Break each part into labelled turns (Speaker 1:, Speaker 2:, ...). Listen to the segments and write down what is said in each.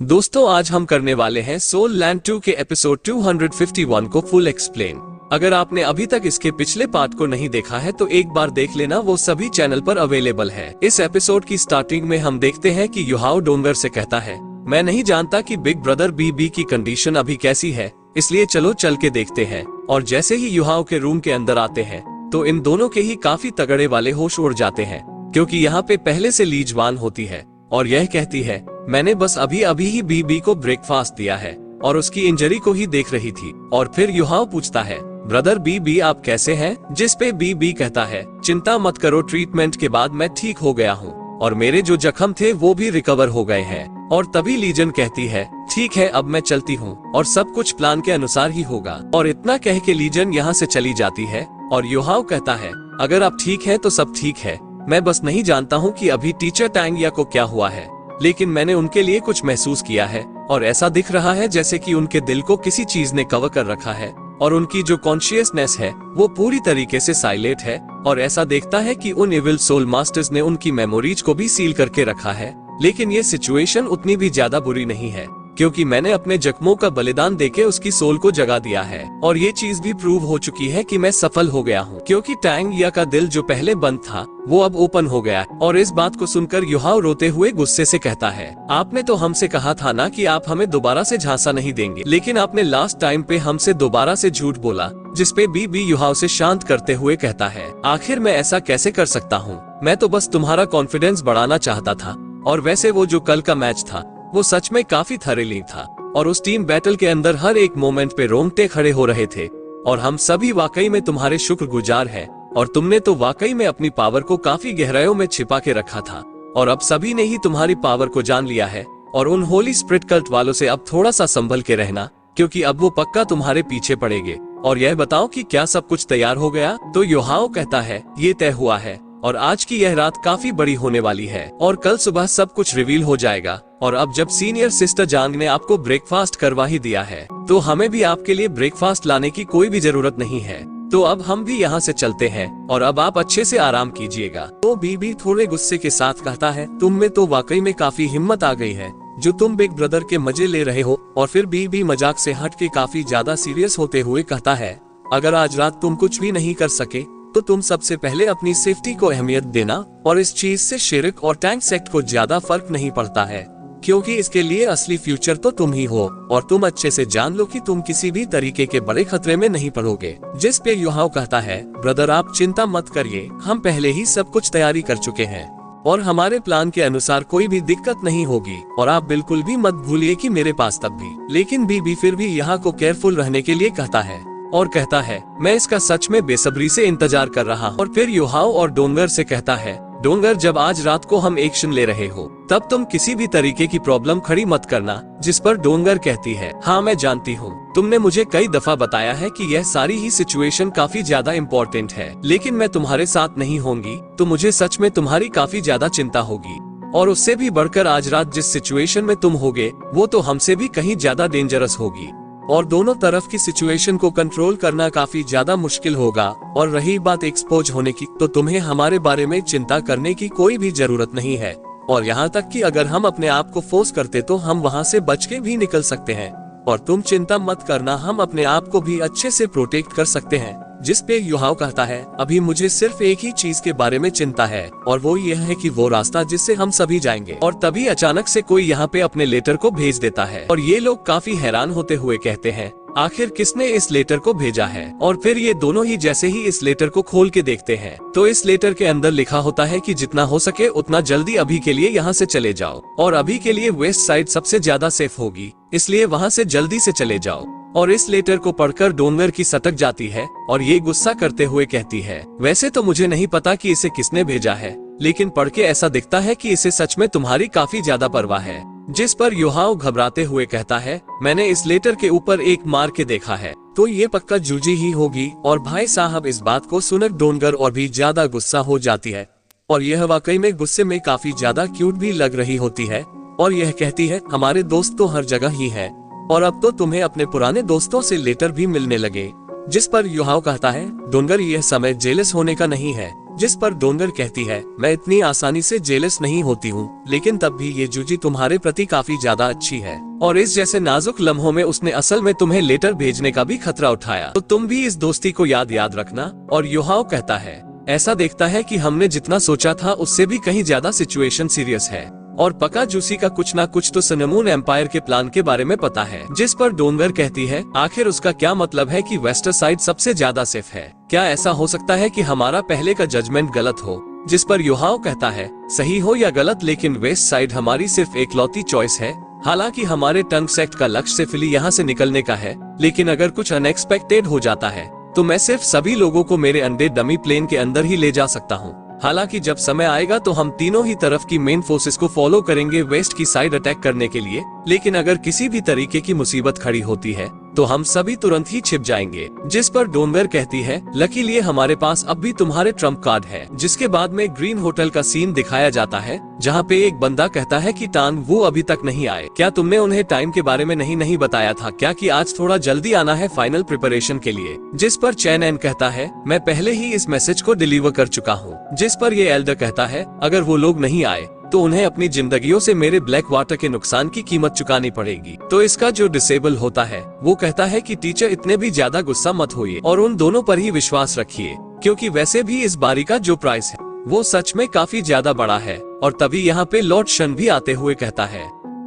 Speaker 1: दोस्तों आज हम करने वाले हैं सोल लैंड 2 के एपिसोड 251 को फुल एक्सप्लेन। अगर आपने अभी तक इसके पिछले पार्ट को नहीं देखा है तो एक बार देख लेना, वो सभी चैनल पर अवेलेबल है। इस एपिसोड की स्टार्टिंग में हम देखते हैं कि युहाओ डोंगर से कहता है, मैं नहीं जानता कि बिग ब्रदर बीबी की कंडीशन अभी कैसी है, इसलिए चलो चल के देखते हैं। और जैसे ही युहाओ के रूम के अंदर आते हैं तो इन दोनों के ही काफी तगड़े वाले होश उड़ जाते हैं, क्योंकि यहाँ पे पहले से ली जवान होती है और यह कहती है, मैंने बस अभी अभी ही बीबी को ब्रेकफास्ट दिया है और उसकी इंजरी को ही देख रही थी। और फिर युहाओ पूछता है, ब्रदर बीबी आप कैसे हैं? जिस पे बीबी कहता है, चिंता मत करो, ट्रीटमेंट के बाद मैं ठीक हो गया हूँ और मेरे जो जख्म थे वो भी रिकवर हो गए हैं। और तभी लीजन कहती है, ठीक है अब मैं चलती हूँ और सब कुछ प्लान के अनुसार ही होगा। और इतना कह के लीजन यहाँ से चली जाती है और युहाओ कहता है, अगर आप ठीक है तो सब ठीक है, मैं बस नहीं जानता हूँ कि अभी टीचर टैंगिया को क्या हुआ है, लेकिन मैंने उनके लिए कुछ महसूस किया है और ऐसा दिख रहा है जैसे कि उनके दिल को किसी चीज ने कवर कर रखा है और उनकी जो कॉन्शियसनेस है वो पूरी तरीके से साइलेंट है। और ऐसा देखता है कि उन इविल सोल मास्टर्स ने उनकी मेमोरीज को भी सील करके रखा है। लेकिन ये सिचुएशन उतनी भी ज्यादा बुरी नहीं है, क्योंकि मैंने अपने जख्मों का बलिदान देके उसकी सोल को जगा दिया है और ये चीज भी प्रूव हो चुकी है कि मैं सफल हो गया हूँ, क्योंकि टैंगिया का दिल जो पहले बंद था वो अब ओपन हो गया। और इस बात को सुनकर युहाओ रोते हुए गुस्से से कहता है, आपने तो हमसे कहा था ना कि आप हमें दोबारा से झांसा नहीं देंगे, लेकिन आपने लास्ट टाइम पे हमसे दोबारा से झूठ बोला। जिस पे बीबी युहाओ से शांत करते हुए कहता है, आखिर मैं ऐसा कैसे कर सकता हूँ, मैं तो बस तुम्हारा कॉन्फिडेंस बढ़ाना चाहता था। और वैसे वो जो कल का मैच था वो सच में काफी थ्रिलिंग था और उस टीम बैटल के अंदर हर एक मोमेंट पे रोंगटे खड़े हो रहे थे और हम सभी वाकई में तुम्हारे शुक्रगुजार हैं। और तुमने तो वाकई में अपनी पावर को काफी गहराइयों में छिपा के रखा था और अब सभी ने ही तुम्हारी पावर को जान लिया है। और उन होली स्पिरिट कल्ट वालों से अब थोड़ा सा संभल के रहना, क्योंकि अब वो पक्का तुम्हारे पीछे पड़ेंगे। और यह बताओ कि क्या सब कुछ तैयार हो गया? तो युहाओ कहता है, ये तय हुआ है और आज की यह रात काफी बड़ी होने वाली है और कल सुबह सब कुछ रिवील हो जाएगा। और अब जब सीनियर सिस्टर जांग ने आपको ब्रेकफास्ट करवा ही दिया है तो हमें भी आपके लिए ब्रेकफास्ट लाने की कोई भी जरूरत नहीं है। तो अब हम भी यहाँ से चलते हैं और अब आप अच्छे से आराम कीजिएगा। तो बीबी थोड़े गुस्से के साथ कहता है, तुम में तो वाकई में काफी हिम्मत आ गई है जो तुम बिग ब्रदर के मजे ले रहे हो। और फिर बीबी मजाक से हट के काफी ज्यादा सीरियस होते हुए कहता है, अगर आज रात तुम कुछ भी नहीं कर सके तो तुम सबसे पहले अपनी सेफ्टी को अहमियत देना। और इस चीज से शिरक और टैंक सेक्ट को ज्यादा फर्क नहीं पड़ता है, क्योंकि इसके लिए असली फ्यूचर तो तुम ही हो और तुम अच्छे से जान लो कि तुम किसी भी तरीके के बड़े खतरे में नहीं पड़ोगे। जिस पे युहाओ कहता है, ब्रदर आप चिंता मत करिए, हम पहले ही सब कुछ तैयारी कर चुके हैं और हमारे प्लान के अनुसार कोई भी दिक्कत नहीं होगी। और आप बिल्कुल भी मत भूलिए कि मेरे पास तब भी। लेकिन बीबी फिर भी यहाँ को केयरफुल रहने के लिए कहता है और कहता है, मैं इसका सच में बेसब्री से इंतजार कर रहा हूँ। और फिर युहाओ और डोंगर से कहता है, डोंगर जब आज रात को हम एक्शन ले रहे हो तब तुम किसी भी तरीके की प्रॉब्लम खड़ी मत करना। जिस पर डोंगर कहती है, हाँ मैं जानती हूँ, तुमने मुझे कई दफा बताया है कि यह सारी ही सिचुएशन काफी ज्यादा इम्पोर्टेंट है, लेकिन मैं तुम्हारे साथ नहीं होंगी तो मुझे सच में तुम्हारी काफी ज्यादा चिंता होगी। और उससे भी बढ़कर आज रात जिस सिचुएशन में तुम होगे वो तो हमसे भी कहीं ज्यादा डेंजरस होगी और दोनों तरफ की सिचुएशन को कंट्रोल करना काफी ज्यादा मुश्किल होगा। और रही बात एक्सपोज होने की, तो तुम्हें हमारे बारे में चिंता करने की कोई भी जरूरत नहीं है। और यहाँ तक कि अगर हम अपने आप को फोर्स करते तो हम वहाँ से बच के भी निकल सकते हैं। और तुम चिंता मत करना, हम अपने आप को भी अच्छे से प्रोटेक्ट कर सकते हैं। जिस पे युहाओ कहता है, अभी मुझे सिर्फ एक ही चीज के बारे में चिंता है और वो यह है कि वो रास्ता जिससे हम सभी जाएंगे। और तभी अचानक से कोई यहाँ पे अपने लेटर को भेज देता है और ये लोग काफी हैरान होते हुए कहते हैं, आखिर किसने इस लेटर को भेजा है? और फिर ये दोनों ही जैसे ही इस लेटर को खोल के देखते हैं तो इस लेटर के अंदर लिखा होता है कि जितना हो सके उतना जल्दी अभी के लिए यहाँ से चले जाओ और अभी के लिए वेस्ट साइड सबसे ज्यादा सेफ होगी, इसलिए वहाँ से जल्दी से चले जाओ। और इस लेटर को पढ़कर डोंगर की सटक जाती है और ये गुस्सा करते हुए कहती है, वैसे तो मुझे नहीं पता कि इसे किसने भेजा है, लेकिन पढ़ के ऐसा दिखता है कि इसे सच में तुम्हारी काफी ज्यादा परवाह है। जिस पर युहाओ घबराते हुए कहता है, मैंने इस लेटर के ऊपर एक मार के देखा है तो ये पक्का जूजी ही होगी। और भाई साहब इस बात को सुनकर डोंगर और भी ज्यादा गुस्सा हो जाती है और यह वाकई में गुस्से में काफी ज्यादा क्यूट भी लग रही होती है। और यह कहती है, हमारे दोस्त तो हर जगह ही है और अब तो तुम्हें अपने पुराने दोस्तों से लेटर भी मिलने लगे। जिस पर युहाओ कहता है, डोंगर यह समय जेलस होने का नहीं है, जिस पर डोंगर कहती है, मैं इतनी आसानी से जेलस नहीं होती हूँ, लेकिन तब भी ये जूजी तुम्हारे प्रति काफी ज्यादा अच्छी है। और इस जैसे नाजुक लम्हों में उसने असल में तुम्हें लेटर भेजने का भी खतरा उठाया, तो तुम भी इस दोस्ती को याद रखना। और योहाओ कहता है, ऐसा देखता है कि हमने जितना सोचा था उससे भी कहीं ज्यादा सिचुएशन सीरियस है, और पक्का जूसी का कुछ ना कुछ तो सनमून एम्पायर के प्लान के बारे में पता है। जिस पर डोंगर कहती है, आखिर उसका क्या मतलब है कि वेस्टर साइड सबसे ज्यादा सेफ है? क्या ऐसा हो सकता है कि हमारा पहले का जजमेंट गलत हो? जिस पर योहाओ कहता है, सही हो या गलत, लेकिन वेस्ट साइड हमारी सिर्फ एकलौती चॉइस है। हालांकि हमारे टंग सेक्ट का लक्ष्य सिर्फ यहाँ से निकलने का है, लेकिन अगर कुछ अनएक्सपेक्टेड हो जाता है तो मैं सिर्फ सभी लोगों को मेरे अंडे डमी प्लेन के अंदर ही ले जा सकता हूँ। हालांकि जब समय आएगा तो हम तीनों ही तरफ की मेन फोर्सेस को फॉलो करेंगे वेस्ट की साइड अटैक करने के लिए, लेकिन अगर किसी भी तरीके की मुसीबत खड़ी होती है तो हम सभी तुरंत ही छिप जाएंगे। जिस पर डोंगर कहती है, लकीली हमारे पास अब भी तुम्हारे ट्रम्प कार्ड है। जिसके बाद में ग्रीन होटल का सीन दिखाया जाता है, जहाँ पे एक बंदा कहता है कि टांग वो अभी तक नहीं आए। क्या तुमने उन्हें टाइम के बारे में नहीं बताया था क्या कि आज थोड़ा जल्दी आना है फाइनल प्रिपरेशन के लिए? जिस पर चैन एन कहता है, मैं पहले ही इस मैसेज को डिलीवर कर चुका हूँ। जिस पर ये एल्डर कहता है, अगर वो लोग नहीं आए तो उन्हें अपनी जिंदगियों से मेरे ब्लैक वाटर के नुकसान की कीमत चुकानी पड़ेगी। तो इसका जो डिसेबल होता है वो कहता है कि टीचर इतने भी ज्यादा गुस्सा मत होइए और उन दोनों पर ही विश्वास रखिए, क्योंकि वैसे भी इस बारी का जो प्राइस है वो सच में काफी ज्यादा बड़ा है। और तभी यहाँ पे लॉर्ड शन भी आते हुए कहता है,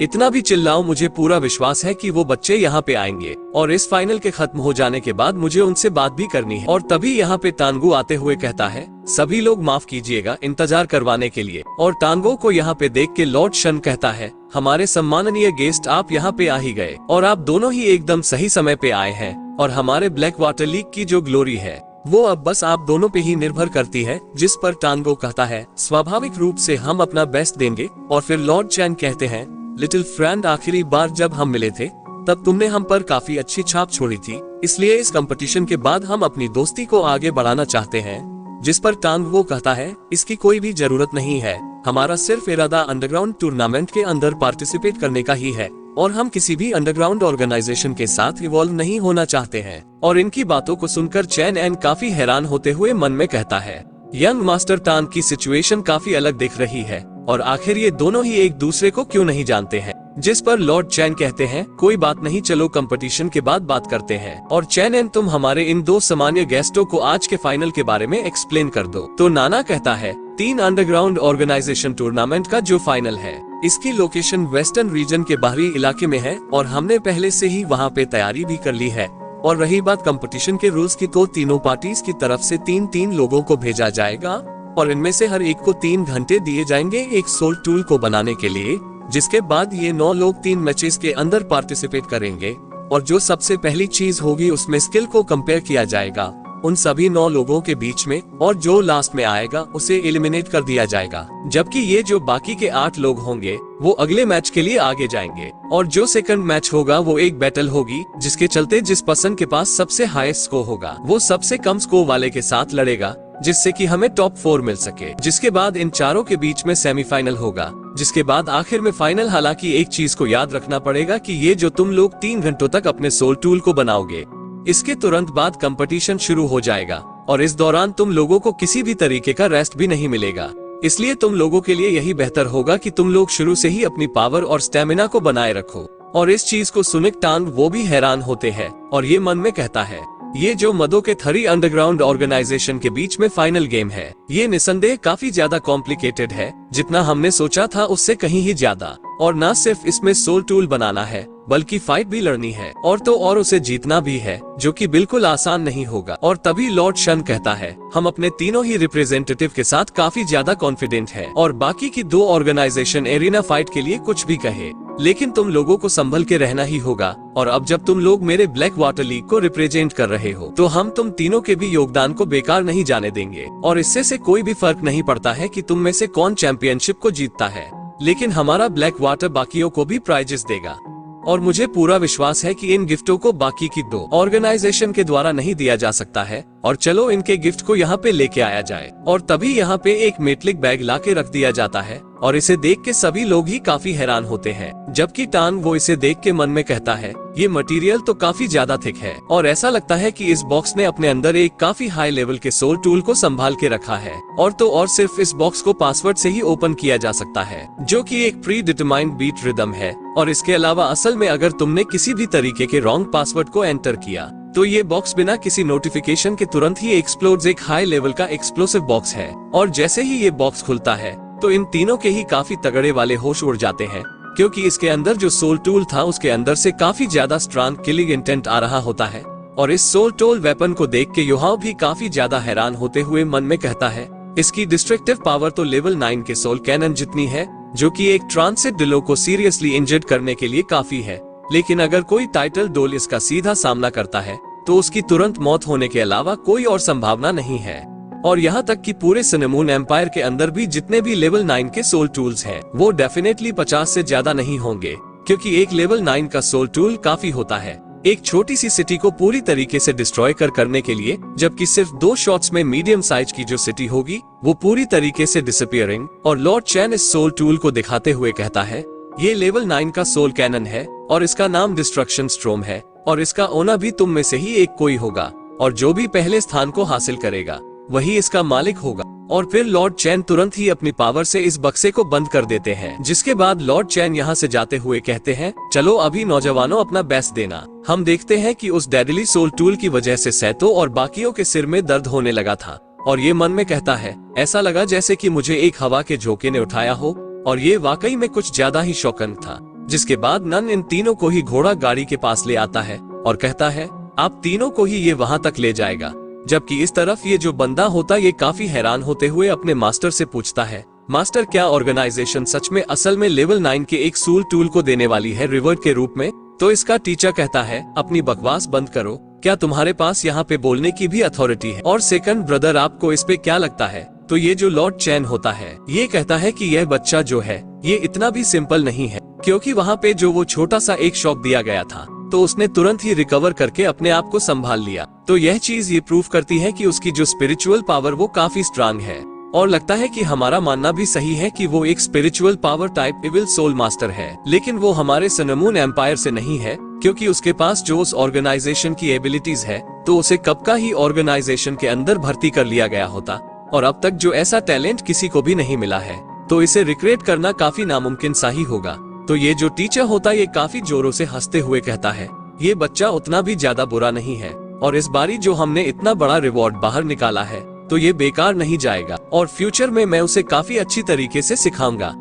Speaker 1: इतना भी चिल्लाओ, मुझे पूरा विश्वास है कि वो बच्चे यहाँ पे आएंगे और इस फाइनल के खत्म हो जाने के बाद मुझे उनसे बात भी करनी है। और तभी यहाँ पे तांगू आते हुए कहता है, सभी लोग माफ कीजिएगा इंतजार करवाने के लिए। और तांगो को यहाँ पे देख के लॉर्ड शन कहता है, हमारे सम्माननीय गेस्ट, आप यहाँ पे आ ही गए और आप दोनों ही एकदम सही समय पे आए हैं। और हमारे ब्लैक वाटर लीग की जो ग्लोरी है वो अब बस आप दोनों पे ही निर्भर करती है। जिस पर टांगो कहता है, स्वाभाविक रूप से हम अपना बेस्ट देंगे। और फिर लॉर्ड चैन कहते हैं, लिटिल फ्रेंड, आखिरी बार जब हम मिले थे तब तुमने हम पर काफी अच्छी छाप छोड़ी थी, इसलिए इस कंपटीशन के बाद हम अपनी दोस्ती को आगे बढ़ाना चाहते हैं। जिस पर टांग वो कहता है, इसकी कोई भी जरूरत नहीं है, हमारा सिर्फ इरादा अंडरग्राउंड टूर्नामेंट के अंदर पार्टिसिपेट करने का ही है और हम किसी भी अंडरग्राउंड ऑर्गेनाइजेशन के साथ इवॉल्व नहीं होना चाहते हैं। और इनकी बातों को सुनकर चैन एन काफी हैरान होते हुए मन में कहता है, यंग मास्टर टान की सिचुएशन काफी अलग दिख रही है और आखिर ये दोनों ही एक दूसरे को क्यों नहीं जानते हैं? जिस पर लॉर्ड चैन कहते हैं, कोई बात नहीं, चलो कंपटीशन के बाद बात करते हैं। और चैन एन, तुम हमारे इन दो सामान्य गेस्टों को आज के फाइनल के बारे में एक्सप्लेन कर दो। तो नाना कहता है, 3 अंडरग्राउंड ऑर्गेनाइजेशन टूर्नामेंट का जो फाइनल है इसकी लोकेशन वेस्टर्न रीजन के बाहरी इलाके में है और हमने पहले से ही वहाँ पे तैयारी भी कर ली है। और रही बात कंपटीशन के रूल्स की, तो तीनों पार्टीज की तरफ से 3-3 लोगों को भेजा जाएगा और इनमें से हर एक को 3 घंटे दिए जाएंगे एक सोल टूल को बनाने के लिए। जिसके बाद ये 9 लोग 3 मैचेस के अंदर पार्टिसिपेट करेंगे और जो सबसे पहली चीज होगी उसमें स्किल को कंपेयर किया जाएगा उन सभी 9 लोगों के बीच में, और जो लास्ट में आएगा उसे एलिमिनेट कर दिया जाएगा। जबकि ये जो बाकी के 8 लोग होंगे वो अगले मैच के लिए आगे जाएंगे और जो सेकंड मैच होगा वो एक बैटल होगी, जिसके चलते जिस पर्सन के पास सबसे हाईएस्ट स्कोर होगा वो सबसे कम स्कोर वाले के साथ लड़ेगा, जिससे कि हमें टॉप 4 मिल सके। जिसके बाद इन चारों के बीच में सेमीफाइनल होगा, जिसके बाद आखिर में फाइनल। हालांकि एक चीज को याद रखना पड़ेगा कि ये जो तुम लोग 3 घंटों तक अपने सोल टूल को बनाओगे, इसके तुरंत बाद कंपटीशन शुरू हो जाएगा और इस दौरान तुम लोगों को किसी भी तरीके का रेस्ट भी नहीं मिलेगा। इसलिए तुम लोगों के लिए यही बेहतर होगा कि तुम लोग शुरू से ही अपनी पावर और स्टेमिना को बनाए रखो। और इस चीज को सुनिक टांग वो भी हैरान होते हैं और ये मन में कहता है, ये जो मदो के 3 अंडरग्राउंड ऑर्गेनाइजेशन के बीच में फाइनल गेम है ये निसंदेह काफी ज्यादा कॉम्प्लिकेटेड है, जितना हमने सोचा था उससे कहीं ही ज्यादा। और न सिर्फ इसमें सोल टूल बनाना है बल्कि फाइट भी लड़नी है और उसे जीतना भी है, जो कि बिल्कुल आसान नहीं होगा। और तभी लॉर्ड शन कहता है, हम अपने तीनों ही रिप्रेजेंटेटिव के साथ काफी ज्यादा कॉन्फिडेंट है और बाकी की 2 ऑर्गेनाइजेशन एरिना फाइट के लिए कुछ भी कहे, लेकिन तुम लोगों को संभल के रहना ही होगा। और अब जब तुम लोग मेरे ब्लैक वाटर लीग को रिप्रेजेंट कर रहे हो तो हम तुम तीनों के भी योगदान को बेकार नहीं जाने देंगे और इससे से कोई भी फर्क नहीं पड़ता है कि तुम में से कौन चैंपियनशिप को जीतता है, लेकिन हमारा ब्लैक वाटर बाकियों को भी प्राइजेस देगा। और मुझे पूरा विश्वास है कि इन गिफ्टों को बाकी की 2 ऑर्गेनाइजेशन के द्वारा नहीं दिया जा सकता है। और चलो इनके गिफ्ट को यहाँ पे लेके आया जाए। और तभी यहाँ पे एक मेटलिक बैग लाके रख दिया जाता है और इसे देख के सभी लोग ही काफी हैरान होते हैं, जबकि टान वो इसे देख के मन में कहता है ये मटेरियल तो काफी ज्यादा थिक है और ऐसा लगता है कि इस बॉक्स ने अपने अंदर एक काफी हाई लेवल के सोल टूल को संभाल के रखा है और तो और सिर्फ इस बॉक्स को पासवर्ड से ही ओपन किया जा सकता है, जो कि एक प्री डिटरमाइंड बीट रिदम है। और इसके अलावा असल में अगर तुमने किसी भी तरीके के रॉन्ग पासवर्ड को एंटर किया तो ये बॉक्स बिना किसी नोटिफिकेशन के तुरंत ही एक्सप्लोड्स। एक हाई लेवल का एक्सप्लोसिव बॉक्स है और जैसे ही ये बॉक्स खुलता है तो इन तीनों के ही काफी तगड़े वाले होश उड़ जाते हैं, क्योंकि इसके अंदर जो सोल टूल था उसके अंदर से काफी ज्यादा स्ट्रॉन्ग किलिंग इंटेंट आ रहा होता है। और इस सोल टूल वेपन को देख के युहाव भी काफी ज्यादा हैरान होते हुए मन में कहता है इसकी डिस्ट्रक्टिव पावर तो लेवल 9 के सोल कैनन जितनी है, जो कि एक ट्रांसिट डिलो को सीरियसली इंजर्ड करने के लिए काफी है। लेकिन अगर कोई टाइटल डोल इसका सीधा सामना करता है तो उसकी तुरंत मौत होने के अलावा कोई और संभावना नहीं है। और यहाँ तक कि पूरे सिनेमून एम्पायर के अंदर भी जितने भी लेवल 9 के सोल टूल्स हैं, वो डेफिनेटली 50 से ज्यादा नहीं होंगे, क्योंकि एक लेवल 9 का सोल टूल काफी होता है एक छोटी सी सिटी को पूरी तरीके से डिस्ट्रॉय करने के लिए, जबकि सिर्फ 2 शॉट्स में मीडियम साइज की जो सिटी होगी वो पूरी तरीके से डिसअपियरिंग। और लॉर्ड चैन इस सोल टूल को दिखाते हुए कहता है ये लेवल 9 का सोल कैनन है और इसका नाम डिस्ट्रक्शन स्ट्रोम है और इसका ओनर भी तुम में से ही एक कोई होगा और जो भी पहले स्थान को हासिल करेगा वही इसका मालिक होगा। और फिर लॉर्ड चैन तुरंत ही अपनी पावर से इस बक्से को बंद कर देते हैं, जिसके बाद लॉर्ड चैन यहाँ से जाते हुए कहते हैं चलो अभी नौजवानों अपना बेस्ट देना। हम देखते हैं कि उस डेडली सोल टूल की वजह से सैतो और बाकियों के सिर में दर्द होने लगा था और ये मन में कहता है ऐसा लगा जैसे कि मुझे एक हवा के झोंके ने उठाया हो और ये वाकई में कुछ ज्यादा ही शॉकिंग था। जिसके बाद नन इन तीनों को ही घोड़ा गाड़ी के पास ले आता है और कहता है आप तीनों को ही ये वहाँ तक ले जाएगा। जबकि इस तरफ ये जो बंदा होता ये काफी हैरान होते हुए अपने मास्टर से पूछता है मास्टर क्या ऑर्गेनाइजेशन सच में असल में लेवल 9 के एक सोल टूल को देने वाली है रिवर्ट के रूप में? तो इसका टीचर कहता है अपनी बकवास बंद करो, क्या तुम्हारे पास यहाँ पे बोलने की भी अथॉरिटी है? और सेकंड ब्रदर आपको इस पे क्या लगता है? तो ये जो लॉर्ड चैन होता है ये कहता है कि यह बच्चा जो है ये इतना भी सिंपल नहीं है, क्योंकि वहाँ पे जो वो छोटा सा एक शॉक दिया गया था तो उसने तुरंत ही रिकवर करके अपने आप को संभाल लिया। तो यह चीज ये प्रूव करती है कि उसकी जो स्पिरिचुअल पावर वो काफी स्ट्रांग है और लगता है कि हमारा मानना भी सही है कि वो एक spiritual power type evil soul master है। लेकिन वो हमारे सिनेमून एम्पायर से नहीं है, क्योंकि उसके पास जो उस ऑर्गेनाइजेशन की एबिलिटीज है तो उसे कब का ही ऑर्गेनाइजेशन के अंदर भर्ती कर लिया गया होता और अब तक जो ऐसा टैलेंट किसी को भी नहीं मिला है, तो इसे रिक्रिएट करना काफी नामुमकिन सा ही होगा। तो ये जो टीचर होता ये काफी जोरों से हंसते हुए कहता है ये बच्चा उतना भी ज्यादा बुरा नहीं है और इस बारी जो हमने इतना बड़ा रिवॉर्ड बाहर निकाला है तो ये बेकार नहीं जाएगा और फ्यूचर में मैं उसे काफी अच्छी तरीके से सिखाऊंगा।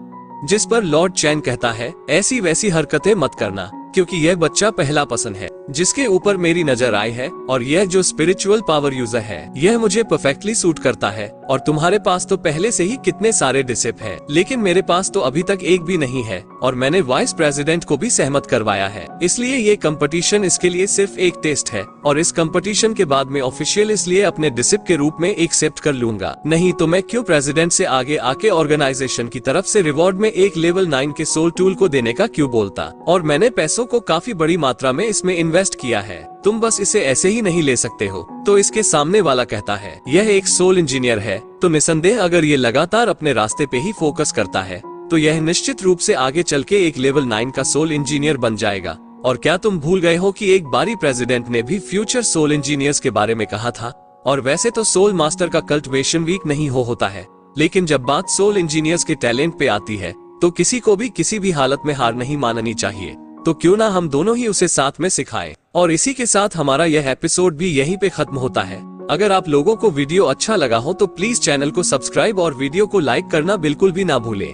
Speaker 1: जिस पर लॉर्ड चैन कहता है ऐसी वैसी हरकतें मत करना, क्योंकि यह बच्चा पहला पसंद है जिसके ऊपर मेरी नजर आई है और यह जो स्पिरिचुअल पावर यूजर है यह मुझे परफेक्टली सूट करता है। और तुम्हारे पास तो पहले से ही कितने सारे डिसिप हैं, लेकिन मेरे पास तो अभी तक एक भी नहीं है और मैंने वाइस प्रेसिडेंट को भी सहमत करवाया है। इसलिए ये कंपटीशन इसके लिए सिर्फ एक टेस्ट है और इस कंपटीशन के बाद में ऑफिशियल इसलिए अपने डिसिप के रूप में एक्सेप्ट कर लूंगा, नहीं तो मैं क्यों प्रेसिडेंट से आगे आके ऑर्गेनाइजेशन की तरफ से रिवॉर्ड में एक लेवल 9 के सोल टूल को देने का क्यों बोलता। और मैंने पैसों को काफी बड़ी मात्रा में इसमें इन्वेस्ट किया है, तुम बस इसे ऐसे ही नहीं ले सकते हो। तो इसके सामने वाला कहता है यह एक सोल इंजीनियर है, तो निसंदेह अगर ये लगातार अपने रास्ते पे ही फोकस करता है तो यह निश्चित रूप से आगे चल के एक लेवल 9 का सोल इंजीनियर बन जाएगा। और क्या तुम भूल गए हो कि एक बारी प्रेसिडेंट ने भी फ्यूचर सोल इंजीनियर्स के बारे में कहा था? और वैसे तो सोल मास्टर का कल्टिवेशन वीक नहीं होता है, लेकिन जब बात सोल इंजीनियर्स के टैलेंट पे आती है तो किसी को भी किसी भी हालत में हार नहीं माननी चाहिए। तो क्यों ना हम दोनों ही उसे साथ में सिखाएं। और इसी के साथ हमारा यह एपिसोड भी यहीं पे खत्म होता है। अगर आप लोगों को वीडियो अच्छा लगा हो तो प्लीज चैनल को सब्सक्राइब और वीडियो को लाइक करना बिल्कुल भी ना भूलें।